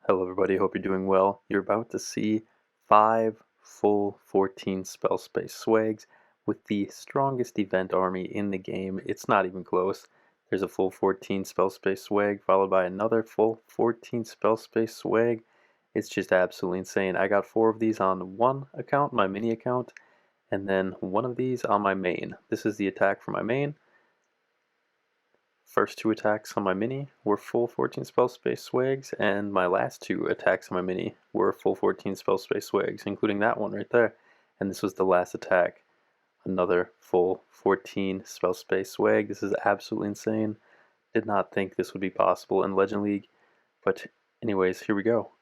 Hello everybody, hope you're doing well. You're about to see 5 full 14 spell space swags with the strongest event army in the game. It's not even close. There's a full 14 spell space swag followed by another full 14 spell space swag. It's just absolutely insane. I got 4 of these on one account, my mini account, and then one of these on my main. This is the attack for my main. First 2 attacks on my mini were full 14 spell space swags, and my last 2 attacks on my mini were full 14 spell space swags, including that one right there. And this was the last attack, another full 14 spell space swag. This is absolutely insane. Did not think this would be possible in Legend League, but anyways, here we go.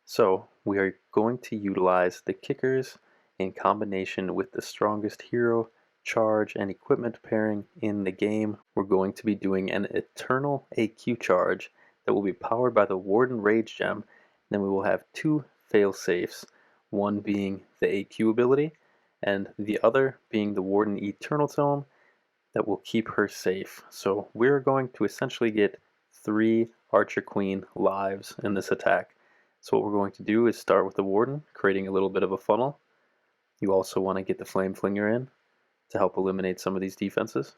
So we are going to utilize the kickers in combination with the strongest hero, charge, and equipment pairing in the game. We're going to be doing an eternal AQ charge that will be powered by the Warden Rage Gem. Then we will have 2 fail-safes, one being the AQ ability, and the other being the Warden Eternal Tome that will keep her safe. So we're going to essentially get 3 Archer Queen lives in this attack. So what we're going to do is start with the Warden, creating a little bit of a funnel. You also want to get the Flame Flinger in to help eliminate some of these defenses,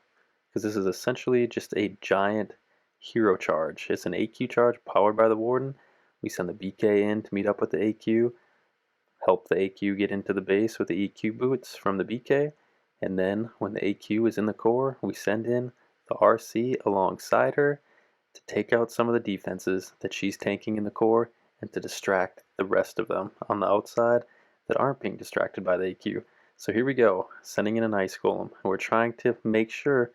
because this is essentially just a giant hero charge. It's an AQ charge powered by the Warden. We send the BK in to meet up with the AQ, help the AQ get into the base with the EQ boots from the BK, and then when the AQ is in the core, we send in the RC alongside her to take out some of the defenses that she's tanking in the core and to distract the rest of them on the outside that aren't being distracted by the AQ. So here we go, sending in an Ice Golem. We're trying to make sure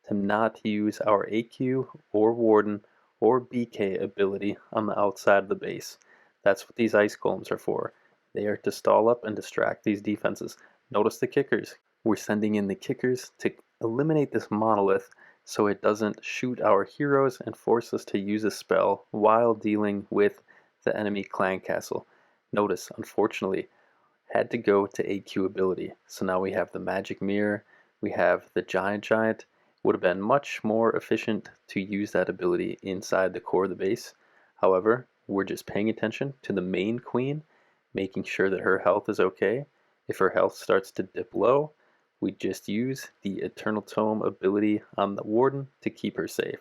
to not use our AQ or Warden or BK ability on the outside of the base. That's what these Ice Golems are for. They are to stall up and distract these defenses. Notice the kickers. We're sending in the kickers to eliminate this monolith so it doesn't shoot our heroes and force us to use a spell while dealing with the enemy clan castle. Notice, unfortunately, had to go to AQ ability. So now we have the magic mirror, we have the giant. Would have been much more efficient to use that ability inside the core of the base. However, we're just paying attention to the main queen, making sure that her health is okay. If her health starts to dip low, we just use the Eternal Tome ability on the Warden to keep her safe.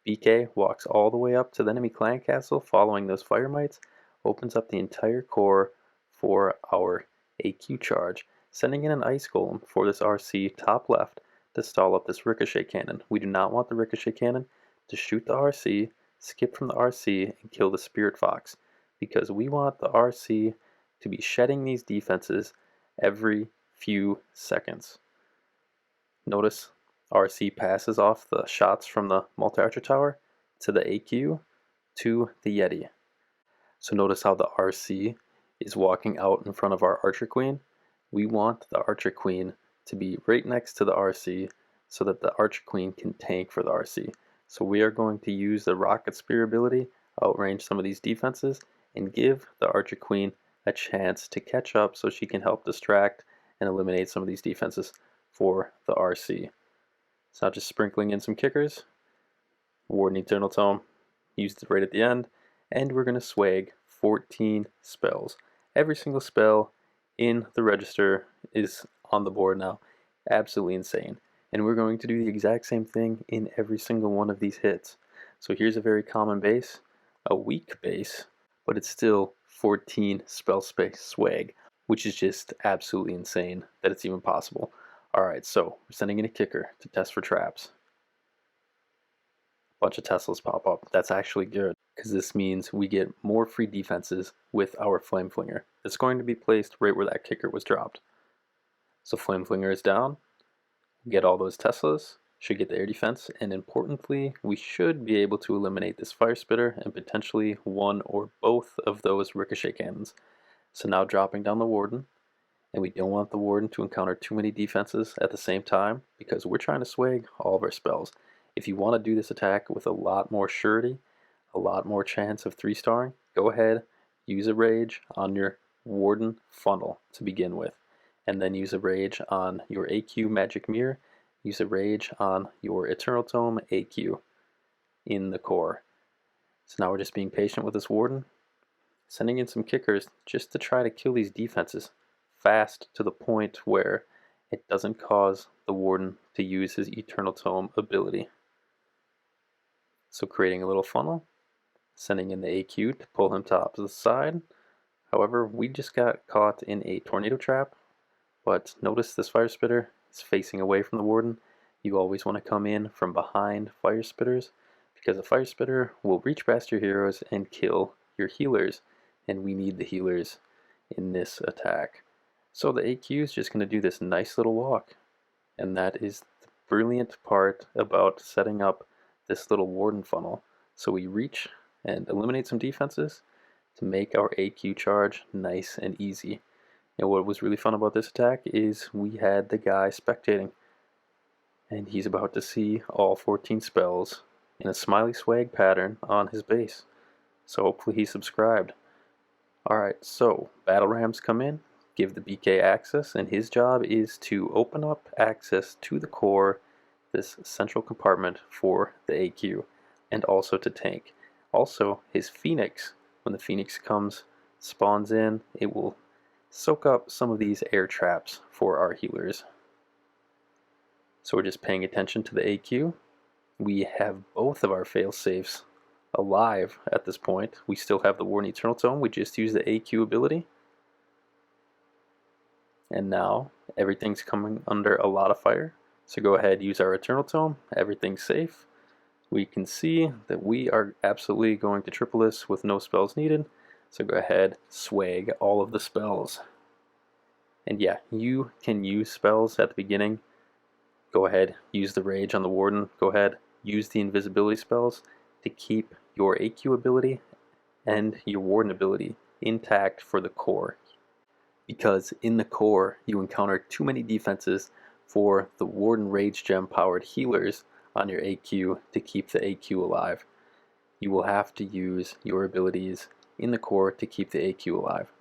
BK walks all the way up to the enemy clan castle following those fire mites, opens up the entire core for our AQ charge, sending in an Ice Golem for this RC top left to stall up this Ricochet cannon. We do not want the Ricochet cannon to shoot the RC, skip from the RC, and kill the Spirit Fox, because we want the RC to be shedding these defenses every few seconds. Notice RC passes off the shots from the multi-archer tower to the AQ to the Yeti. So notice how the RC is walking out in front of our Archer Queen. We want the Archer Queen to be right next to the RC so that the Archer Queen can tank for the RC. So we are going to use the Rocket Spear ability, outrange some of these defenses, and give the Archer Queen a chance to catch up so she can help distract and eliminate some of these defenses for the RC. So now just sprinkling in some kickers, Warden Eternal Tome, used it right at the end, and we're going to swag 14 spells. Every single spell in the register is on the board now. Absolutely insane. And we're going to do the exact same thing in every single one of these hits. So here's a very common base, a weak base, but it's still 14 spell space swag, which is just absolutely insane that it's even possible. Alright, so we're sending in a kicker to test for traps. A bunch of Teslas pop up. That's actually good, because this means we get more free defenses with our Flame Flinger. It's going to be placed right where that kicker was dropped. So Flame Flinger is down, get all those Teslas, should get the air defense, and importantly, we should be able to eliminate this Fire Spitter and potentially one or both of those Ricochet cannons. So now dropping down the Warden, and we don't want the Warden to encounter too many defenses at the same time because we're trying to swag all of our spells. If you want to do this attack with a lot more surety, a lot more chance of 3-starring, go ahead, use a Rage on your Warden funnel to begin with, and then use a Rage on your AQ Magic Mirror, use a Rage on your Eternal Tome AQ in the core. So now we're just being patient with this Warden, Sending in some kickers just to try to kill these defenses fast to the point where it doesn't cause the Warden to use his Eternal Tome ability. So creating a little funnel, sending in the AQ to pull him to the side. However, we just got caught in a tornado trap, but notice this fire spitter is facing away from the Warden. You always want to come in from behind fire spitters, because a fire spitter will reach past your heroes and kill your healers, and we need the healers in this attack. So the AQ is just going to do this nice little walk, and that is the brilliant part about setting up this little Warden funnel. So we reach and eliminate some defenses to make our AQ charge nice and easy. And what was really fun about this attack is we had the guy spectating, and he's about to see all 14 spells in a smiley swag pattern on his base. So hopefully he subscribed. Alright, so battle rams come in, give the BK access, and his job is to open up access to the core, this central compartment for the AQ, and also to tank. Also, his Phoenix, when the Phoenix spawns in, it will soak up some of these air traps for our healers. So we're just paying attention to the AQ. We have both of our fail-safes alive at this point. We still have the Warden Eternal Tome. We just used the AQ ability. And now everything's coming under a lot of fire. So go ahead, use our Eternal Tome. Everything's safe. We can see that we are absolutely going to triple this with no spells needed. So go ahead, swag all of the spells. And yeah, you can use spells at the beginning. Go ahead, use the Rage on the Warden. Go ahead, use the invisibility spells to keep your AQ ability and your Warden ability intact for the core. Because in the core, you encounter too many defenses for the Warden Rage Gem powered healers on your AQ to keep the AQ alive. You will have to use your abilities in the core to keep the AQ alive.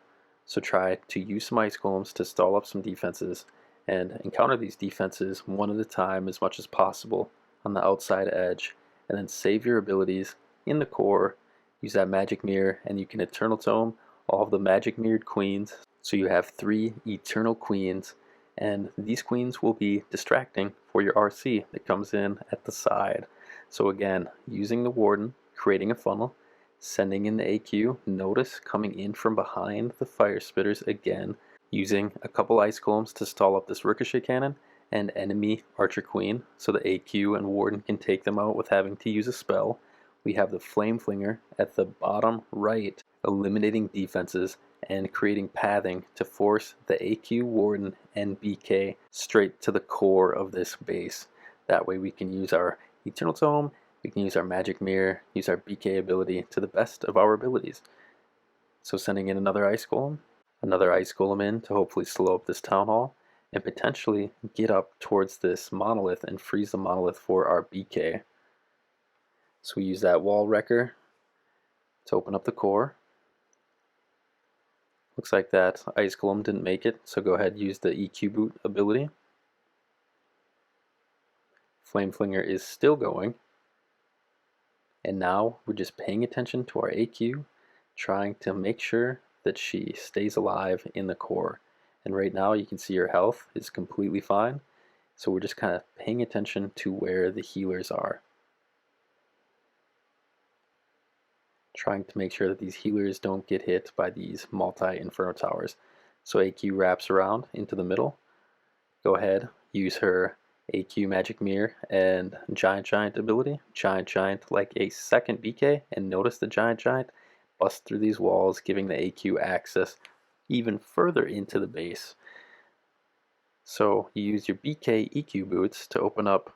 So try to use some ice golems to stall up some defenses and encounter these defenses one at a time as much as possible on the outside edge, and then save your abilities in the core, use that magic mirror, and you can Eternal Tome all of the magic mirrored queens. So you have 3 eternal queens, and these queens will be distracting for your RC that comes in at the side. So again, using the Warden, creating a funnel, sending in the AQ, notice coming in from behind the fire spitters again, using a couple ice golems to stall up this ricochet cannon and enemy archer queen so the AQ and Warden can take them out with having to use a spell. We have the flame flinger at the bottom right, eliminating defenses and creating pathing to force the AQ, Warden, and BK straight to the core of this base. That way we can use our Eternal Tome, we can use our Magic Mirror, use our BK ability to the best of our abilities. So sending in another Ice Golem in to hopefully slow up this Town Hall, and potentially get up towards this Monolith and freeze the Monolith for our BK. So we use that Wall Wrecker to open up the core. Looks like that Ice Golem didn't make it, so go ahead and use the EQ Boot ability. Flame Flinger is still going. And now we're just paying attention to our AQ, trying to make sure that she stays alive in the core. And right now you can see her health is completely fine. So we're just kind of paying attention to where the healers are. Trying to make sure that these healers don't get hit by these multi-Inferno Towers. So AQ wraps around into the middle. Go ahead, use her AQ Magic Mirror and Giant ability. Giant like a second BK, and notice the Giant busts through these walls, giving the AQ access even further into the base. So you use your BK EQ boots to open up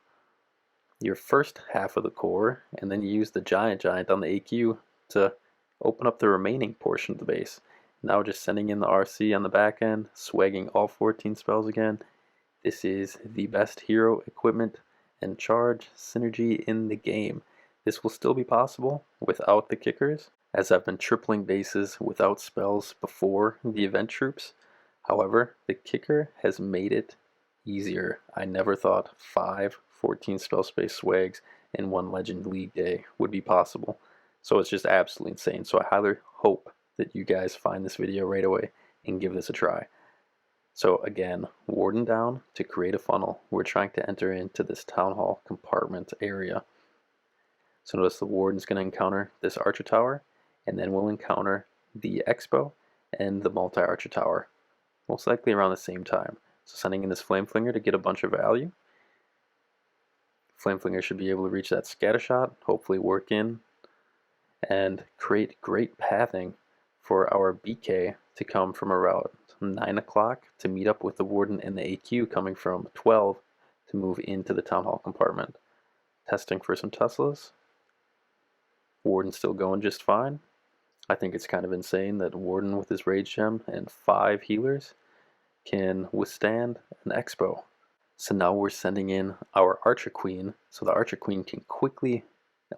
your first half of the core, and then you use the Giant on the AQ to open up the remaining portion of the base. Now just sending in the RC on the back end, swagging all 14 spells again. This is the best hero equipment and charge synergy in the game. This will still be possible without the kickers, as I've been tripling bases without spells before the event troops. However, the kicker has made it easier. I never thought 5 14 spell space swags in one Legend League day would be possible. So it's just absolutely insane. So I highly hope that you guys find this video right away and give this a try. So again, Warden down to create a funnel. We're trying to enter into this Town Hall compartment area. So notice the Warden's going to encounter this Archer Tower, and then we'll encounter the Expo and the multi-Archer Tower, most likely around the same time. So sending in this Flame Flinger to get a bunch of value. Flame Flinger should be able to reach that scatter shot, hopefully work in, and create great pathing for our BK to come from around 9 o'clock to meet up with the Warden and the AQ coming from 12 to move into the Town Hall compartment. Testing for some Teslas. Warden's still going just fine. I think it's kind of insane that Warden with his Rage Gem and 5 healers can withstand an Expo. So now we're sending in our Archer Queen, so the Archer Queen can quickly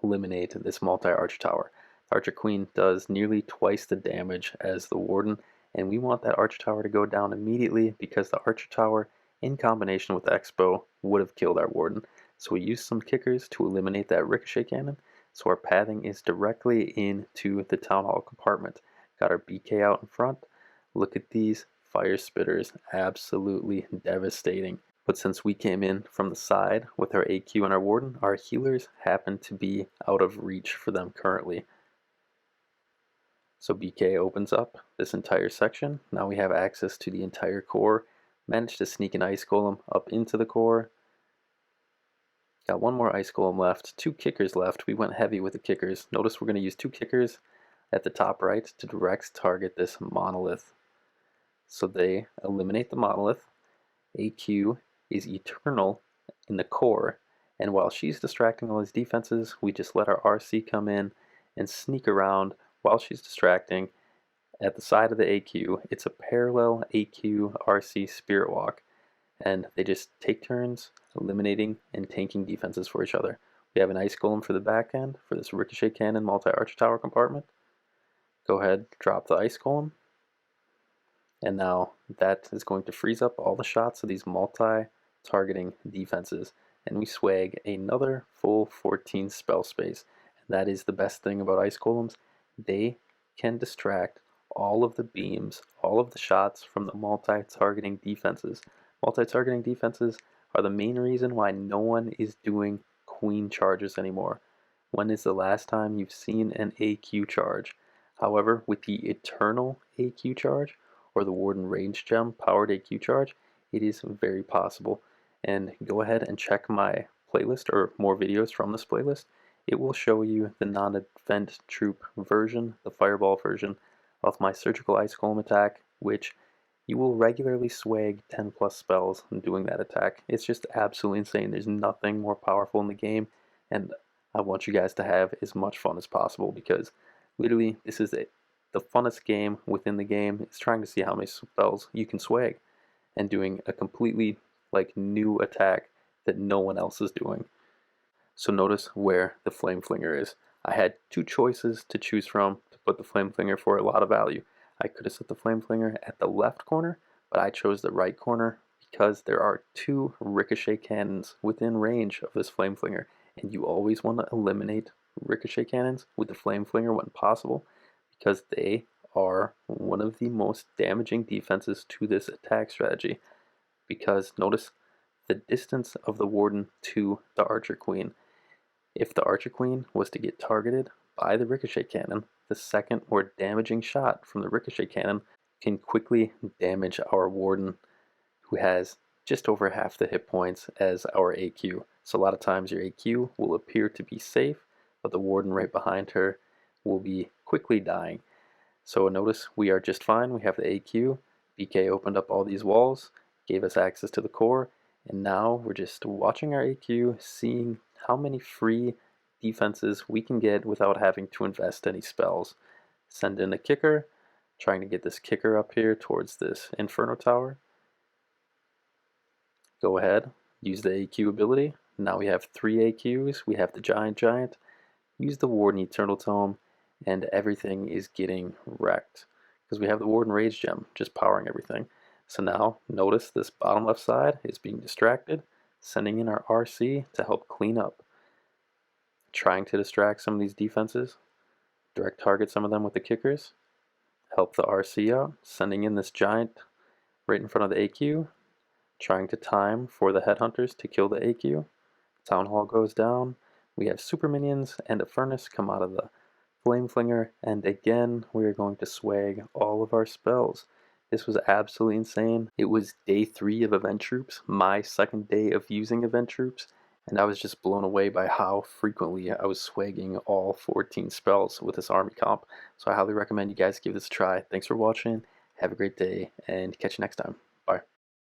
eliminate this multi-Archer Tower. The Archer Queen does nearly twice the damage as the Warden, and we want that Archer Tower to go down immediately because the Archer Tower, in combination with the Expo, would have killed our Warden. So we use some kickers to eliminate that Ricochet Cannon, so our pathing is directly into the Town Hall compartment. Got our BK out in front. Look at these Fire Spitters, absolutely devastating. But since we came in from the side with our AQ and our Warden, our healers happen to be out of reach for them currently. So BK opens up this entire section. Now we have access to the entire core. Managed to sneak an Ice Golem up into the core. Got one more Ice Golem left, 2 kickers left. We went heavy with the kickers. Notice we're going to use 2 kickers at the top right to direct target this monolith. So they eliminate the monolith. AQ is eternal in the core, and while she's distracting all these defenses, we just let our RC come in and sneak around while she's distracting at the side of the AQ. It's a parallel AQ RC Spirit Walk, and they just take turns eliminating and tanking defenses for each other. We have an Ice Golem for the back end for this Ricochet Cannon multi-Archer Tower compartment. Go ahead, drop the Ice Golem. And now that is going to freeze up all the shots of these multi-targeting defenses. And we swag another full 14 spell space. And that is the best thing about Ice Golems. They can distract all of the beams, all of the shots from the multi-targeting defenses. Multi-targeting defenses are the main reason why no one is doing queen charges anymore. When is the last time you've seen an AQ charge? However, with the Eternal AQ charge, or the Warden Range Gem powered AQ charge, it is very possible. And go ahead and check my playlist or more videos from this playlist. It will show you the non-event troop version, the fireball version of my surgical Ice Golem attack, which you will regularly swag 10 plus spells doing that attack. It's just absolutely insane. There's nothing more powerful in the game, and I want you guys to have as much fun as possible because literally this is it. The funnest game within the game is trying to see how many spells you can swag and doing a completely new attack that no one else is doing. So notice where the Flame Flinger is. I had 2 choices to choose from to put the Flame Flinger for a lot of value. I could have set the Flame Flinger at the left corner, but I chose the right corner because there are 2 Ricochet Cannons within range of this Flame Flinger, and you always want to eliminate Ricochet Cannons with the Flame Flinger when possible, because they are one of the most damaging defenses to this attack strategy. Because notice the distance of the Warden to the Archer Queen. If the Archer Queen was to get targeted by the Ricochet Cannon, the second more damaging shot from the Ricochet Cannon can quickly damage our Warden, who has just over half the hit points as our AQ. So a lot of times your AQ will appear to be safe, but the Warden right behind her will be quickly dying. So notice we are just fine. We have the AQ. BK opened up all these walls, gave us access to the core, and now we're just watching our AQ, seeing how many free defenses we can get without having to invest any spells. Send in a kicker, trying to get this kicker up here towards this Inferno Tower. Go ahead, use the AQ ability. Now we have 3 AQs. We have the Giant. Use the Warden Eternal Tome, and everything is getting wrecked because we have the Warden Rage Gem just powering everything. So now notice this bottom left side is being distracted, sending in our RC to help clean up, trying to distract some of these defenses, direct target some of them with the kickers. help the RC out, sending in this giant right in front of the AQ, trying to time for the headhunters to kill the AQ. Town Hall goes down. We have super minions and a furnace come out of the flame flinger, and again we are going to swag all of our spells. This was absolutely insane. It was day 3 of event troops, my second day of using event troops, and I was just blown away by how frequently I was swagging all 14 spells with this army comp. So I highly recommend you guys give this a try. Thanks for watching, have a great day, and catch you next time. Bye.